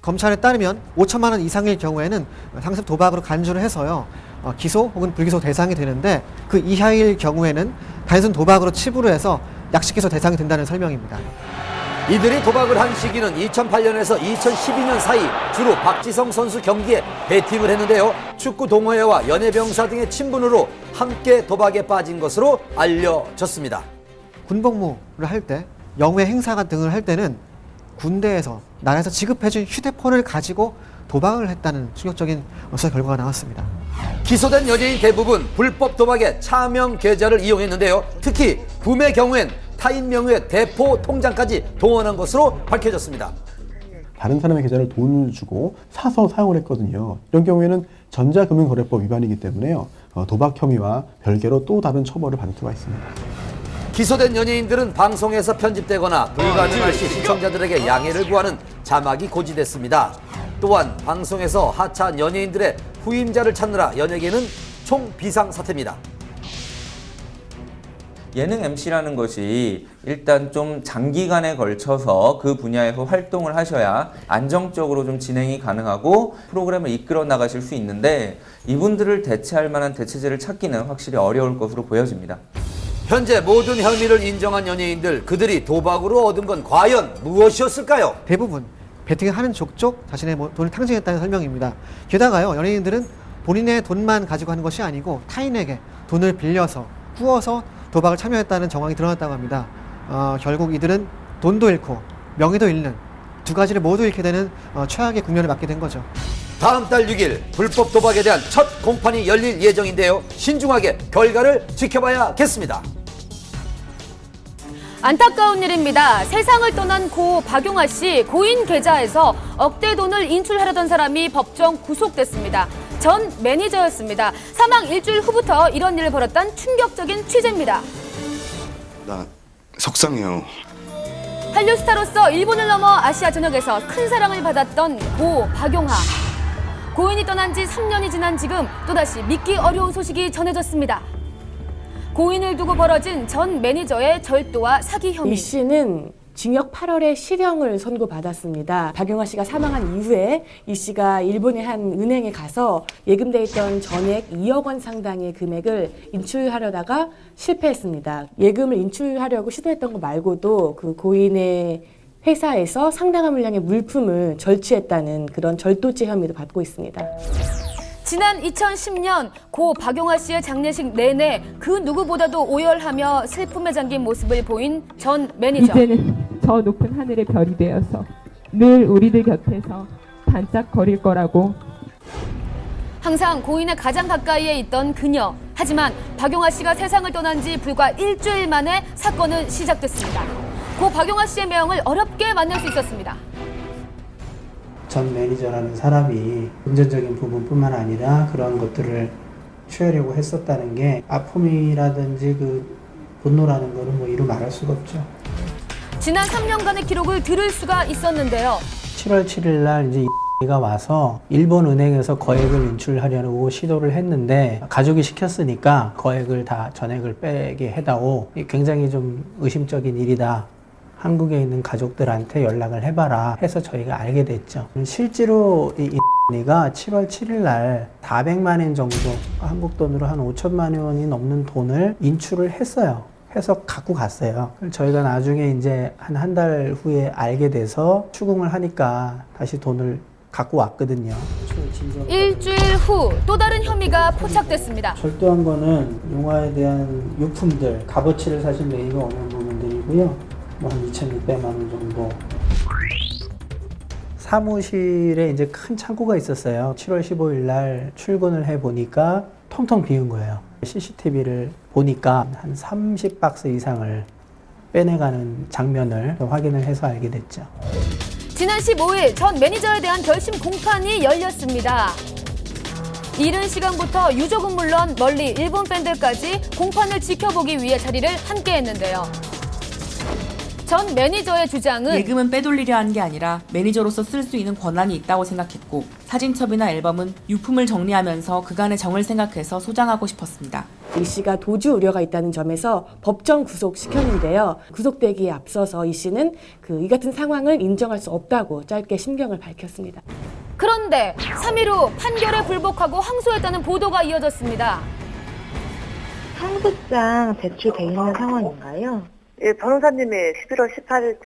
검찰에 따르면 5천만 원 이상일 경우에는 상습 도박으로 간주를 해서요. 기소 혹은 불기소 대상이 되는데 그 이하일 경우에는 단순 도박으로 치부를 해서 약식기소 대상이 된다는 설명입니다. 이들이 도박을 한 시기는 2008년에서 2012년 사이 주로 박지성 선수 경기에 배팅을 했는데요. 축구 동호회와 연예병사 등의 친분으로 함께 도박에 빠진 것으로 알려졌습니다. 군복무를 할 때, 영회 행사 등을 할 때는 군대에서 나라에서 지급해준 휴대폰을 가지고 도박을 했다는 충격적인 수사 결과가 나왔습니다. 기소된 연예인 대부분 불법 도박에 차명 계좌를 이용했는데요. 특히 구매 경우엔 타인 명의의 대포 통장까지 동원한 것으로 밝혀졌습니다. 다른 사람의 계좌를 돈을 주고 사서 사용을 했거든요. 이런 경우에는 전자금융거래법 위반이기 때문에요. 도박 혐의와 별개로 또 다른 처벌을 받을 수가 있습니다. 기소된 연예인들은 방송에서 편집되거나 불가능할 시 시청자들에게 양해를 구하는 자막이 고지됐습니다. 또한 방송에서 하차한 연예인들의 후임자를 찾느라 연예계는 총 비상사태입니다. 예능 MC라는 것이 일단 좀 장기간에 걸쳐서 그 분야에서 활동을 하셔야 안정적으로 좀 진행이 가능하고 프로그램을 이끌어 나가실 수 있는데 이분들을 대체할 만한 대체제를 찾기는 확실히 어려울 것으로 보여집니다. 현재 모든 혐의를 인정한 연예인들, 그들이 도박으로 얻은 건 과연 무엇이었을까요? 대부분 베팅을 하는 족족 자신의 돈을 탕진했다는 설명입니다. 게다가요, 연예인들은 본인의 돈만 가지고 하는 것이 아니고 타인에게 돈을 빌려서 꾸어서 도박을 참여했다는 정황이 드러났다고 합니다. 결국 이들은 돈도 잃고 명예도 잃는 두 가지를 모두 잃게 되는 최악의 국면을 맞게 된 거죠. 다음 달 6일 불법 도박에 대한 첫 공판이 열릴 예정인데요. 신중하게 결과를 지켜봐야겠습니다. 안타까운 일입니다. 세상을 떠난 고 박용아 씨 고인 계좌에서 억대 돈을 인출하려던 사람이 법정 구속됐습니다. 전 매니저였습니다. 사망 일주일 후부터 이런 일을 벌였던 충격적인 취재입니다. 나 속상해요. 한류 스타로서 일본을 넘어 아시아 전역에서 큰 사랑을 받았던 고 박용아. 고인이 떠난 지 3년이 지난 지금 또다시 믿기 어려운 소식이 전해졌습니다. 고인을 두고 벌어진 전 매니저의 절도와 사기 혐의. 이 씨는 징역 8월에 실형을 선고받았습니다. 박용아 씨가 사망한 이후에 이 씨가 일본의 한 은행에 가서 예금돼 있던 전액 2억 원 상당의 금액을 인출하려다가 실패했습니다. 예금을 인출하려고 시도했던 거 말고도 그 고인의 회사에서 상당한 물량의 물품을 절취했다는 그런 절도죄 혐의도 받고 있습니다. 지난 2010년 고 박용아 씨의 장례식 내내 그 누구보다도 오열하며 슬픔에 잠긴 모습을 보인 전 매니저. 이제는 저 높은 하늘의 별이 되어서 늘 우리들 곁에서 반짝거릴 거라고. 항상 고인의 가장 가까이에 있던 그녀. 하지만 박용아 씨가 세상을 떠난 지 불과 일주일 만에 사건은 시작됐습니다. 고 박용아 씨의 명을 어렵게 만날 수 있었습니다. 전 매니저라는 사람이 금전적인 부분뿐만 아니라 그러한 것들을 취하려고 했었다는 게 아픔이라든지 그 분노라는 거는 뭐 이루 말할 수가 없죠. 지난 3년간의 기록을 들을 수가 있었는데요. 7월 7일 날 이제 가 와서 일본 은행에서 거액을 인출하려고 시도를 했는데 가족이 시켰으니까 거액을 다 전액을 빼게 해다오. 굉장히 좀 의심적인 일이다. 한국에 있는 가족들한테 연락을 해봐라 해서 저희가 알게 됐죠. 실제로 이가 7월 7일 날 400만 원 정도, 한국 돈으로 한 5천만 원이 넘는 돈을 인출을 했어요. 해서 갖고 갔어요. 저희가 나중에 이제 한 달 후에 알게 돼서 추궁을 하니까 다시 돈을 갖고 왔거든요. 일주일 후 또 다른 혐의가 포착됐습니다. 절도한 거는 용화에 대한 유품들, 값어치를 사실 매입이 어려운 부분들이고요. 한 2,600만 원 정도. 사무실에 이제 큰 창고가 있었어요. 7월 15일 날 출근을 해 보니까 텅텅 비운 거예요. CCTV를 보니까 한 30박스 이상을 빼내가는 장면을 확인을 해서 알게 됐죠. 지난 15일 전 매니저에 대한 결심 공판이 열렸습니다. 이른 시간부터 유족은 물론 멀리 일본 팬들까지 공판을 지켜보기 위해 자리를 함께 했는데요. 전 매니저의 주장은 예금은 빼돌리려 한 게 아니라 매니저로서 쓸 수 있는 권한이 있다고 생각했고 사진첩이나 앨범은 유품을 정리하면서 그간의 정을 생각해서 소장하고 싶었습니다. 이 씨가 도주 우려가 있다는 점에서 법정 구속시켰는데요. 구속되기에 앞서서 이 씨는 이 같은 상황을 인정할 수 없다고 짧게 심경을 밝혔습니다. 그런데 3일 후 판결에 불복하고 항소했다는 보도가 이어졌습니다. 상속상 제출돼 있는 상황인가요? 예, 변호사님이 11월 18일